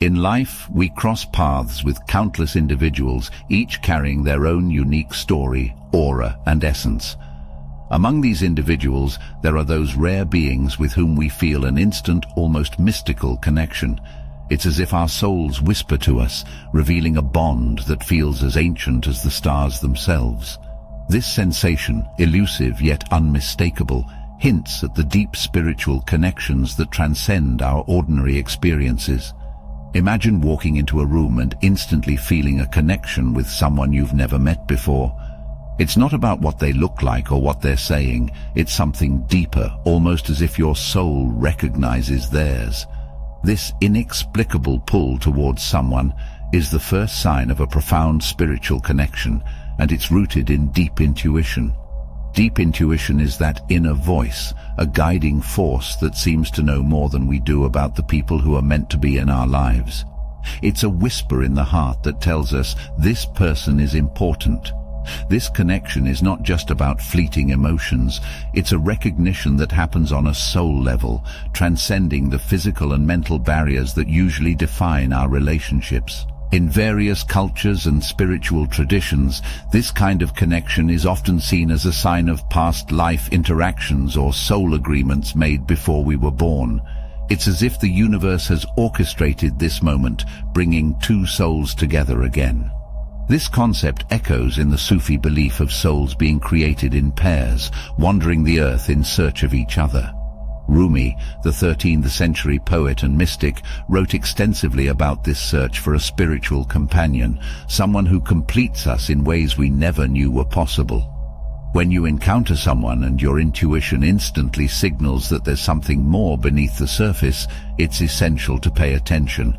In life, we cross paths with countless individuals, each carrying their own unique story, aura, and essence. Among these individuals, there are those rare beings with whom we feel an instant, almost mystical connection. It's as if our souls whisper to us, revealing a bond that feels as ancient as the stars themselves. This sensation, elusive yet unmistakable, hints at the deep spiritual connections that transcend our ordinary experiences. Imagine walking into a room and instantly feeling a connection with someone you've never met before. It's not about what they look like or what they're saying. It's something deeper, almost as if your soul recognizes theirs. This inexplicable pull towards someone is the first sign of a profound spiritual connection, and it's rooted in deep intuition. Deep intuition is that inner voice, a guiding force that seems to know more than we do about the people who are meant to be in our lives. It's a whisper in the heart that tells us this person is important. This connection is not just about fleeting emotions. It's a recognition that happens on a soul level, transcending the physical and mental barriers that usually define our relationships. In various cultures and spiritual traditions, this kind of connection is often seen as a sign of past life interactions or soul agreements made before we were born. It's as if the universe has orchestrated this moment, bringing two souls together again. This concept echoes in the Sufi belief of souls being created in pairs, wandering the earth in search of each other. Rumi, the 13th century poet and mystic, wrote extensively about this search for a spiritual companion, someone who completes us in ways we never knew were possible. When you encounter someone and your intuition instantly signals that there's something more beneath the surface, it's essential to pay attention.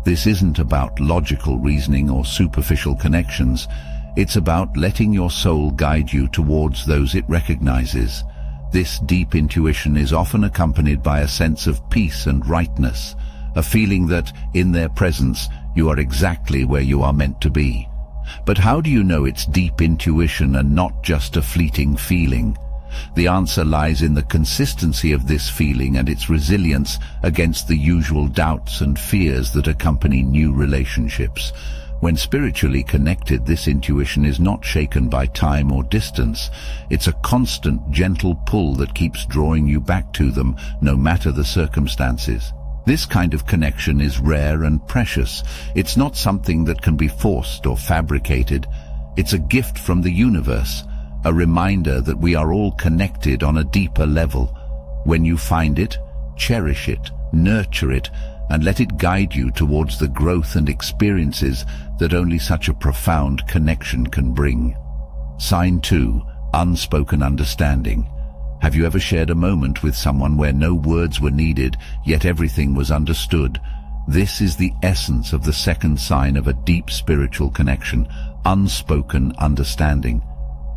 This isn't about logical reasoning or superficial connections. It's about letting your soul guide you towards those it recognizes. This deep intuition is often accompanied by a sense of peace and rightness, a feeling that, in their presence, you are exactly where you are meant to be. But how do you know it's deep intuition and not just a fleeting feeling? The answer lies in the consistency of this feeling and its resilience against the usual doubts and fears that accompany new relationships. When spiritually connected, this intuition is not shaken by time or distance. It's a constant, gentle pull that keeps drawing you back to them, no matter the circumstances. This kind of connection is rare and precious. It's not something that can be forced or fabricated. It's a gift from the universe, a reminder that we are all connected on a deeper level. When you find it, cherish it, nurture it, and let it guide you towards the growth and experiences that only such a profound connection can bring. Sign 2. Unspoken understanding. Have you ever shared a moment with someone where no words were needed, yet everything was understood? This is the essence of the second sign of a deep spiritual connection, unspoken understanding.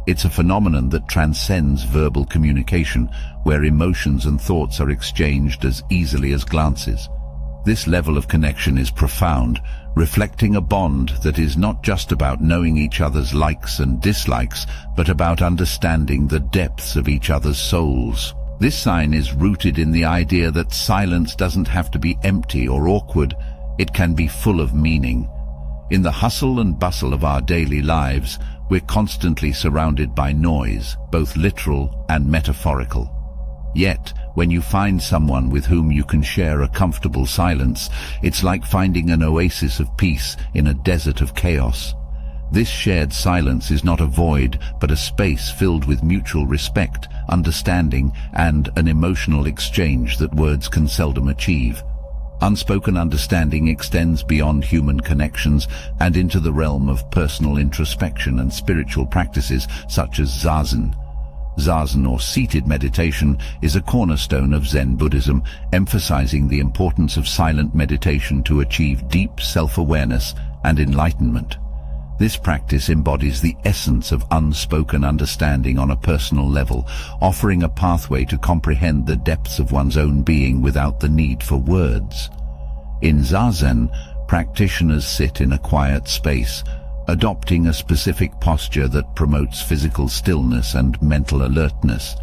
It's a phenomenon that transcends verbal communication, where emotions and thoughts are exchanged as easily as glances. This level of connection is profound, reflecting a bond that is not just about knowing each other's likes and dislikes, but about understanding the depths of each other's souls. This sign is rooted in the idea that silence doesn't have to be empty or awkward. It can be full of meaning. In the hustle and bustle of our daily lives, we're constantly surrounded by noise, both literal and metaphorical. Yet, when you find someone with whom you can share a comfortable silence, it's like finding an oasis of peace in a desert of chaos. This shared silence is not a void, but a space filled with mutual respect, understanding, and an emotional exchange that words can seldom achieve. Unspoken understanding extends beyond human connections and into the realm of personal introspection and spiritual practices such as Zazen. Zazen, or seated meditation, is a cornerstone of Zen Buddhism, emphasizing the importance of silent meditation to achieve deep self-awareness and enlightenment. This practice embodies the essence of unspoken understanding on a personal level, offering a pathway to comprehend the depths of one's own being without the need for words. In Zazen, practitioners sit in a quiet space, adopting a specific posture that promotes physical stillness and mental alertness.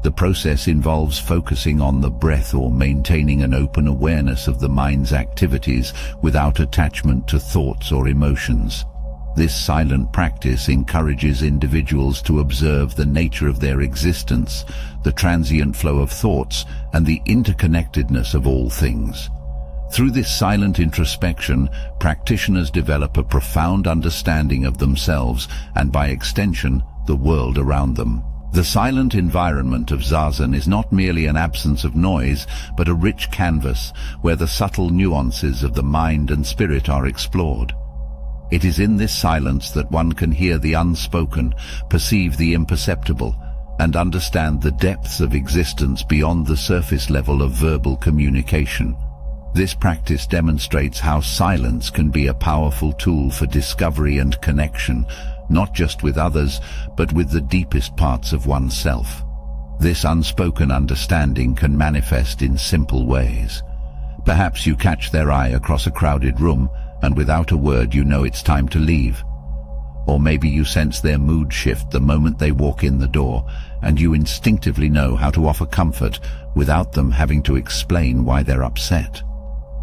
The process involves focusing on the breath or maintaining an open awareness of the mind's activities without attachment to thoughts or emotions. This silent practice encourages individuals to observe the nature of their existence, the transient flow of thoughts, and the interconnectedness of all things. Through this silent introspection, practitioners develop a profound understanding of themselves and, by extension, the world around them. The silent environment of Zazen is not merely an absence of noise, but a rich canvas where the subtle nuances of the mind and spirit are explored. It is in this silence that one can hear the unspoken, perceive the imperceptible, and understand the depths of existence beyond the surface level of verbal communication. This practice demonstrates how silence can be a powerful tool for discovery and connection, not just with others, but with the deepest parts of oneself. This unspoken understanding can manifest in simple ways. Perhaps you catch their eye across a crowded room, and without a word you know it's time to leave. Or maybe you sense their mood shift the moment they walk in the door, and you instinctively know how to offer comfort without them having to explain why they're upset.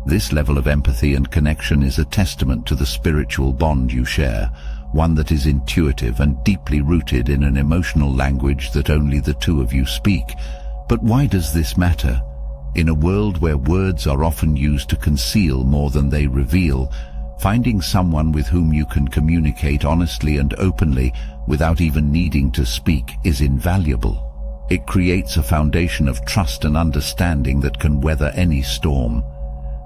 This level of empathy and connection is a testament to the spiritual bond you share, one that is intuitive and deeply rooted in an emotional language that only the two of you speak. But why does this matter? In a world where words are often used to conceal more than they reveal, finding someone with whom you can communicate honestly and openly without even needing to speak is invaluable. It creates a foundation of trust and understanding that can weather any storm.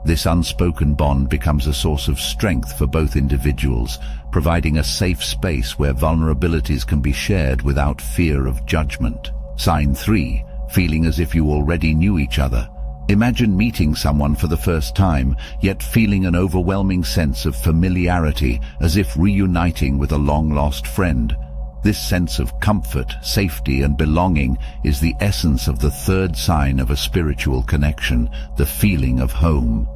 This unspoken bond becomes a source of strength for both individuals, providing a safe space where vulnerabilities can be shared without fear of judgment. Sign 3. Feeling as if you already knew each other. Imagine meeting someone for the first time, yet feeling an overwhelming sense of familiarity, as if reuniting with a long-lost friend. This sense of comfort, safety, and belonging is the essence of the third sign of a spiritual connection, the feeling of home.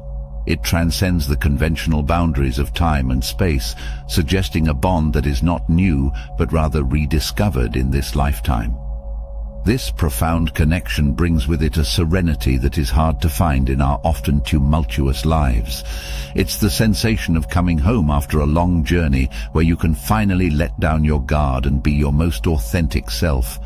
It transcends the conventional boundaries of time and space, suggesting a bond that is not new, but rather rediscovered in this lifetime. This profound connection brings with it a serenity that is hard to find in our often tumultuous lives. It's the sensation of coming home after a long journey, where you can finally let down your guard and be your most authentic self.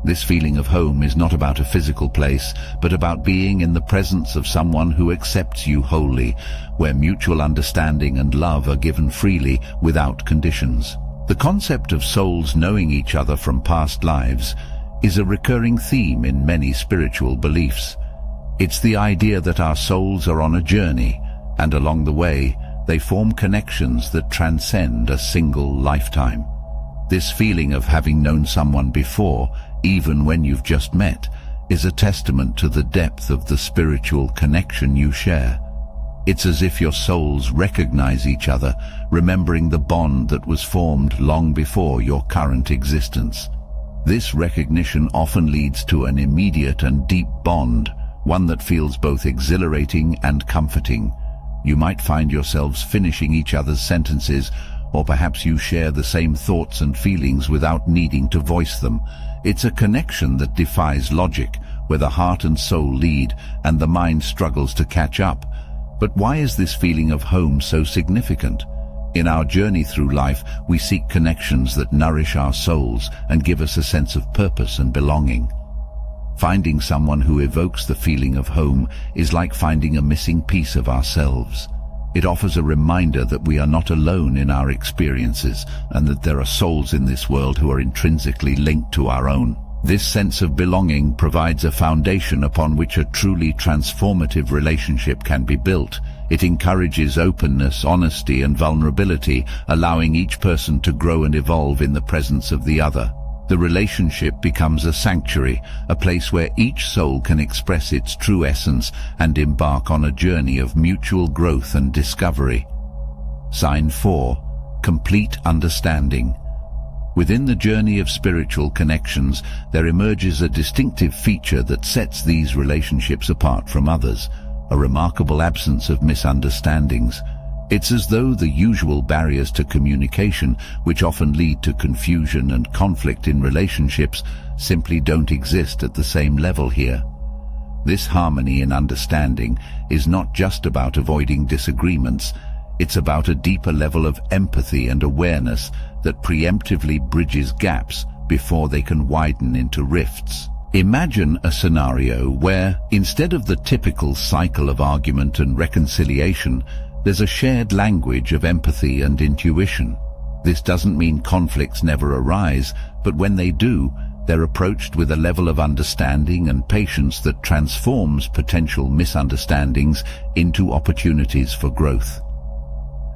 This feeling of home is not about a physical place, but about being in the presence of someone who accepts you wholly, where mutual understanding and love are given freely without conditions. The concept of souls knowing each other from past lives is a recurring theme in many spiritual beliefs. It's the idea that our souls are on a journey, and along the way, they form connections that transcend a single lifetime. This feeling of having known someone before, even when you've just met, is a testament to the depth of the spiritual connection you share. It's as if your souls recognize each other, remembering the bond that was formed long before your current existence. This recognition often leads to an immediate and deep bond, one that feels both exhilarating and comforting. You might find yourselves finishing each other's sentences, or perhaps you share the same thoughts and feelings without needing to voice them. It's a connection that defies logic, where the heart and soul lead and the mind struggles to catch up. But why is this feeling of home so significant? In our journey through life, we seek connections that nourish our souls and give us a sense of purpose and belonging. Finding someone who evokes the feeling of home is like finding a missing piece of ourselves. It offers a reminder that we are not alone in our experiences, and that there are souls in this world who are intrinsically linked to our own. This sense of belonging provides a foundation upon which a truly transformative relationship can be built. It encourages openness, honesty, and vulnerability, allowing each person to grow and evolve in the presence of the other. The relationship becomes a sanctuary, a place where each soul can express its true essence and embark on a journey of mutual growth and discovery. Sign 4. Complete understanding. Within the journey of spiritual connections, there emerges a distinctive feature that sets these relationships apart from others: a remarkable absence of misunderstandings. It's as though the usual barriers to communication, which often lead to confusion and conflict in relationships, simply don't exist at the same level here. This harmony in understanding is not just about avoiding disagreements, it's about a deeper level of empathy and awareness that preemptively bridges gaps before they can widen into rifts. Imagine a scenario where, instead of the typical cycle of argument and reconciliation, there's a shared language of empathy and intuition. This doesn't mean conflicts never arise, but when they do, they're approached with a level of understanding and patience that transforms potential misunderstandings into opportunities for growth.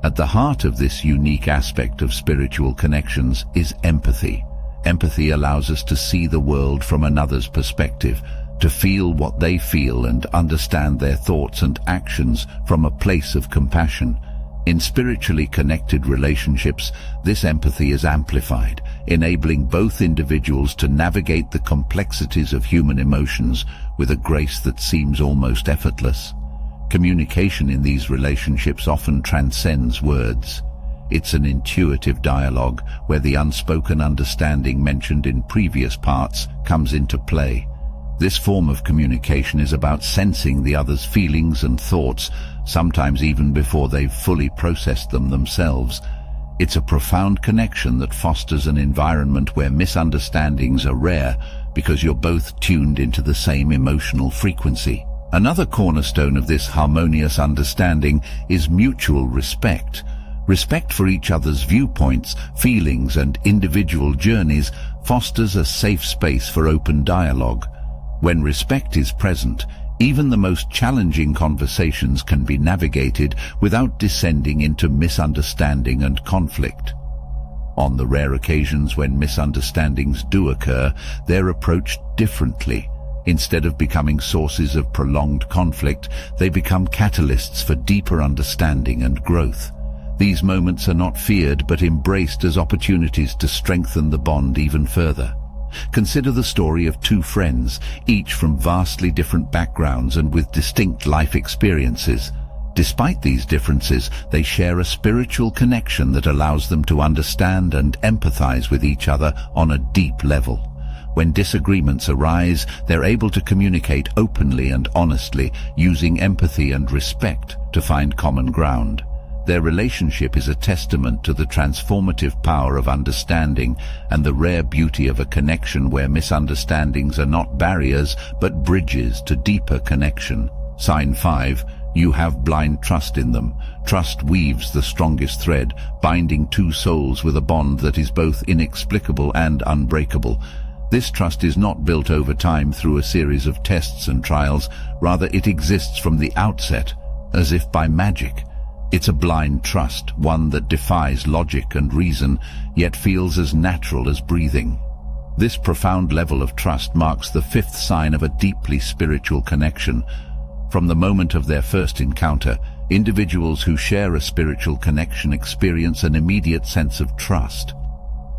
At the heart of this unique aspect of spiritual connections is empathy. Empathy allows us to see the world from another's perspective, to feel what they feel and understand their thoughts and actions from a place of compassion. In spiritually connected relationships, this empathy is amplified, enabling both individuals to navigate the complexities of human emotions with a grace that seems almost effortless. Communication in these relationships often transcends words. It's an intuitive dialogue where the unspoken understanding mentioned in previous parts comes into play. This form of communication is about sensing the other's feelings and thoughts, sometimes even before they've fully processed them themselves. It's a profound connection that fosters an environment where misunderstandings are rare because you're both tuned into the same emotional frequency. Another cornerstone of this harmonious understanding is mutual respect. Respect for each other's viewpoints, feelings, and individual journeys fosters a safe space for open dialogue. When respect is present, even the most challenging conversations can be navigated without descending into misunderstanding and conflict. On the rare occasions when misunderstandings do occur, they're approached differently. Instead of becoming sources of prolonged conflict, they become catalysts for deeper understanding and growth. These moments are not feared but embraced as opportunities to strengthen the bond even further. Consider the story of two friends, each from vastly different backgrounds and with distinct life experiences. Despite these differences, they share a spiritual connection that allows them to understand and empathize with each other on a deep level. When disagreements arise, they're able to communicate openly and honestly, using empathy and respect to find common ground. Their relationship is a testament to the transformative power of understanding and the rare beauty of a connection where misunderstandings are not barriers but bridges to deeper connection. Sign 5. You have blind trust in them. Trust weaves the strongest thread, binding two souls with a bond that is both inexplicable and unbreakable. This trust is not built over time through a series of tests and trials. Rather, it exists from the outset, as if by magic. It's a blind trust, one that defies logic and reason, yet feels as natural as breathing. This profound level of trust marks the fifth sign of a deeply spiritual connection. From the moment of their first encounter, individuals who share a spiritual connection experience an immediate sense of trust.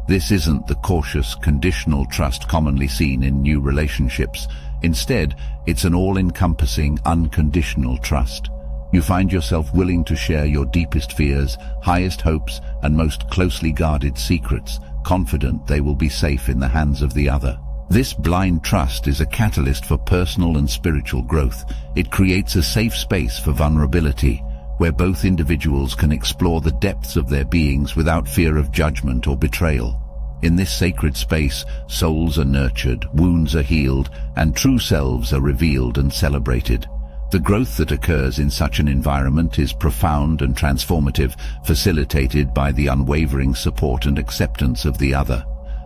This isn't the cautious, conditional trust commonly seen in new relationships. Instead, it's an all-encompassing, unconditional trust. You find yourself willing to share your deepest fears, highest hopes, and most closely guarded secrets, confident they will be safe in the hands of the other. This blind trust is a catalyst for personal and spiritual growth. It creates a safe space for vulnerability, where both individuals can explore the depths of their beings without fear of judgment or betrayal. In this sacred space, souls are nurtured, wounds are healed, and true selves are revealed and celebrated. The growth that occurs in such an environment is profound and transformative, facilitated by the unwavering support and acceptance of the other.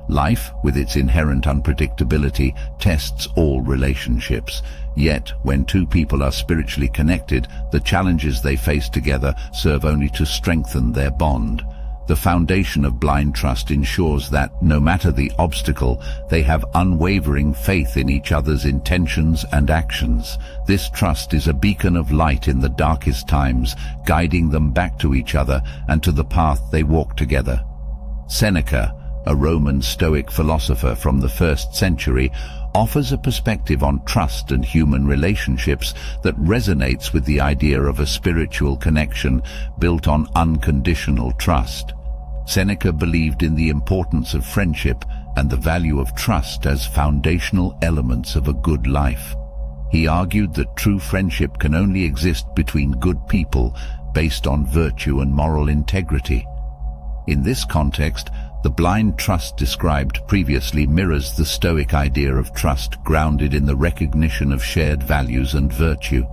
Life, with its inherent unpredictability, tests all relationships. Yet, when two people are spiritually connected, the challenges they face together serve only to strengthen their bond. The foundation of blind trust ensures that, no matter the obstacle, they have unwavering faith in each other's intentions and actions. This trust is a beacon of light in the darkest times, guiding them back to each other and to the path they walk together. Seneca, a Roman Stoic philosopher from the 1st century, offers a perspective on trust and human relationships that resonates with the idea of a spiritual connection built on unconditional trust. Seneca believed in the importance of friendship and the value of trust as foundational elements of a good life. He argued that true friendship can only exist between good people based on virtue and moral integrity. In this context, the blind trust described previously mirrors the Stoic idea of trust grounded in the recognition of shared values and virtue.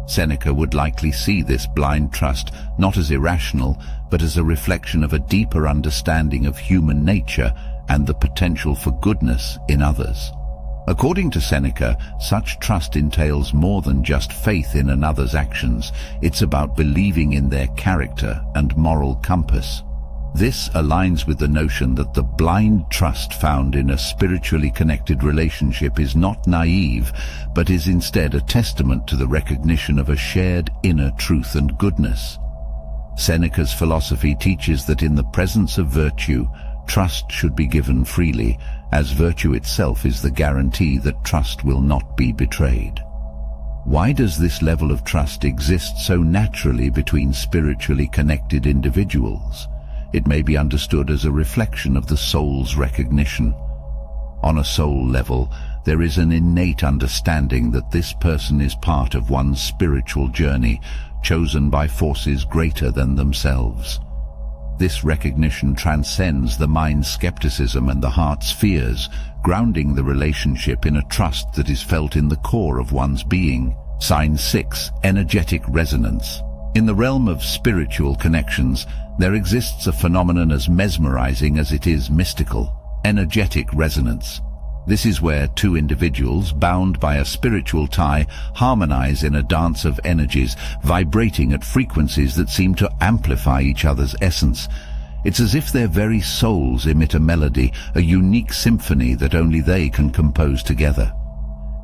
Seneca would likely see this blind trust not as irrational, but as a reflection of a deeper understanding of human nature and the potential for goodness in others. According to Seneca, such trust entails more than just faith in another's actions. It's about believing in their character and moral compass. This aligns with the notion that the blind trust found in a spiritually connected relationship is not naive, but is instead a testament to the recognition of a shared inner truth and goodness. Seneca's philosophy teaches that in the presence of virtue, trust should be given freely, as virtue itself is the guarantee that trust will not be betrayed. Why does this level of trust exist so naturally between spiritually connected individuals? It may be understood as a reflection of the soul's recognition. On a soul level, there is an innate understanding that this person is part of one's spiritual journey, chosen by forces greater than themselves. This recognition transcends the mind's skepticism and the heart's fears, grounding the relationship in a trust that is felt in the core of one's being. Sign 6. Energetic resonance. In the realm of spiritual connections, there exists a phenomenon as mesmerizing as it is mystical: energetic resonance. This is where two individuals, bound by a spiritual tie, harmonize in a dance of energies, vibrating at frequencies that seem to amplify each other's essence. It's as if their very souls emit a melody, a unique symphony that only they can compose together.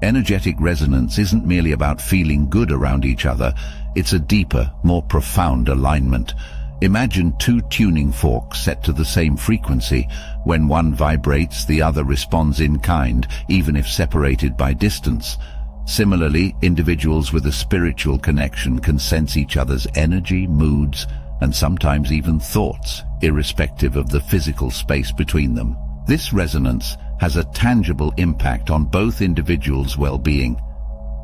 Energetic resonance isn't merely about feeling good around each other, it's a deeper, more profound alignment. Imagine two tuning forks set to the same frequency. When one vibrates, the other responds in kind, even if separated by distance. Similarly, individuals with a spiritual connection can sense each other's energy, moods, and sometimes even thoughts, irrespective of the physical space between them. This resonance has a tangible impact on both individuals' well-being.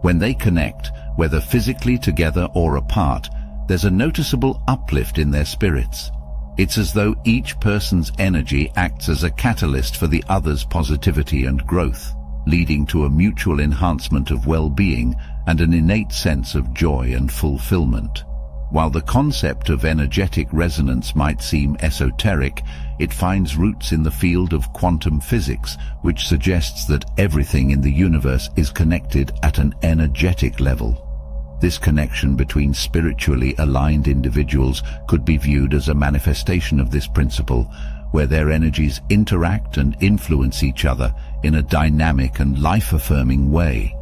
When they connect, whether physically together or apart, there's a noticeable uplift in their spirits. It's as though each person's energy acts as a catalyst for the other's positivity and growth, leading to a mutual enhancement of well-being and an innate sense of joy and fulfillment. While the concept of energetic resonance might seem esoteric, it finds roots in the field of quantum physics, which suggests that everything in the universe is connected at an energetic level. This connection between spiritually aligned individuals could be viewed as a manifestation of this principle, where their energies interact and influence each other in a dynamic and life-affirming way.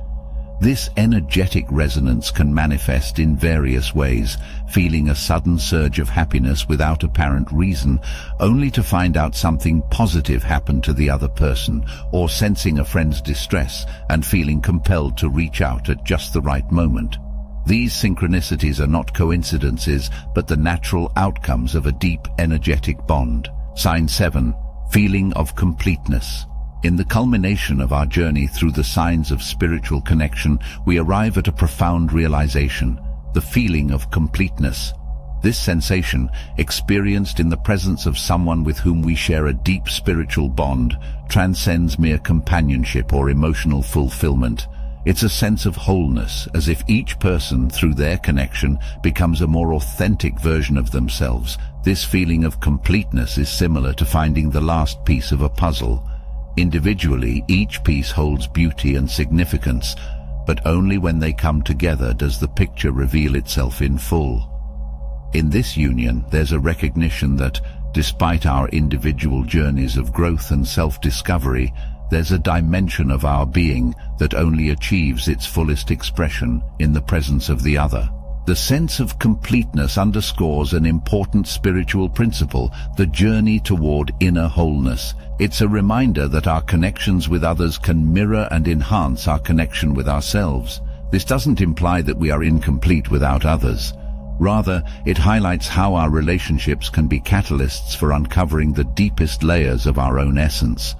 This energetic resonance can manifest in various ways: feeling a sudden surge of happiness without apparent reason, only to find out something positive happened to the other person, or sensing a friend's distress and feeling compelled to reach out at just the right moment. These synchronicities are not coincidences, but the natural outcomes of a deep energetic bond. Sign 7. Feeling of completeness. In the culmination of our journey through the signs of spiritual connection, we arrive at a profound realization: the feeling of completeness. This sensation, experienced in the presence of someone with whom we share a deep spiritual bond, transcends mere companionship or emotional fulfillment. It's a sense of wholeness, as if each person, through their connection, becomes a more authentic version of themselves. This feeling of completeness is similar to finding the last piece of a puzzle. Individually, each piece holds beauty and significance, but only when they come together does the picture reveal itself in full. In this union, there's a recognition that, despite our individual journeys of growth and self-discovery, there's a dimension of our being that only achieves its fullest expression in the presence of the other. The sense of completeness underscores an important spiritual principle, the journey toward inner wholeness. It's a reminder that our connections with others can mirror and enhance our connection with ourselves. This doesn't imply that we are incomplete without others. Rather, it highlights how our relationships can be catalysts for uncovering the deepest layers of our own essence.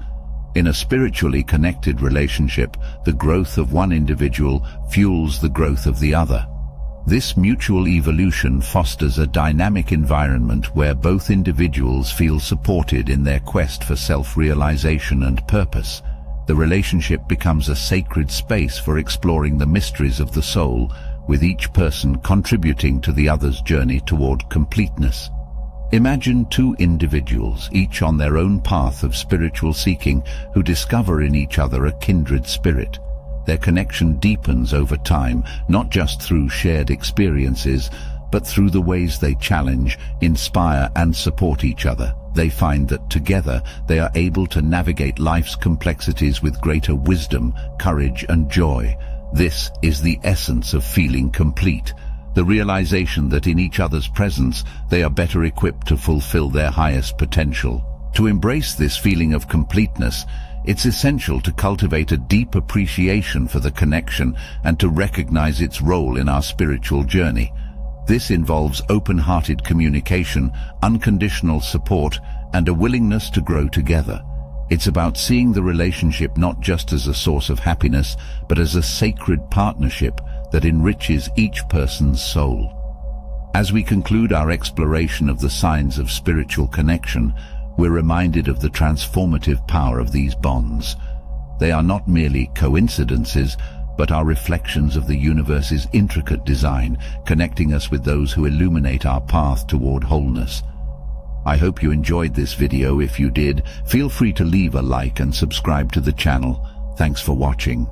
In a spiritually connected relationship, the growth of one individual fuels the growth of the other. This mutual evolution fosters a dynamic environment where both individuals feel supported in their quest for self-realization and purpose. The relationship becomes a sacred space for exploring the mysteries of the soul, with each person contributing to the other's journey toward completeness. Imagine two individuals, each on their own path of spiritual seeking, who discover in each other a kindred spirit. Their connection deepens over time, not just through shared experiences, but through the ways they challenge, inspire, and support each other. They find that together they are able to navigate life's complexities with greater wisdom, courage, and joy. This is the essence of feeling complete, the realization that in each other's presence they are better equipped to fulfill their highest potential. To embrace this feeling of completeness, it's essential to cultivate a deep appreciation for the connection and to recognize its role in our spiritual journey. This involves open-hearted communication, unconditional support, and a willingness to grow together. It's about seeing the relationship not just as a source of happiness, but as a sacred partnership that enriches each person's soul. As we conclude our exploration of the signs of spiritual connection, we're reminded of the transformative power of these bonds. They are not merely coincidences, but are reflections of the universe's intricate design, connecting us with those who illuminate our path toward wholeness. I hope you enjoyed this video. If you did, feel free to leave a like and subscribe to the channel. Thanks for watching.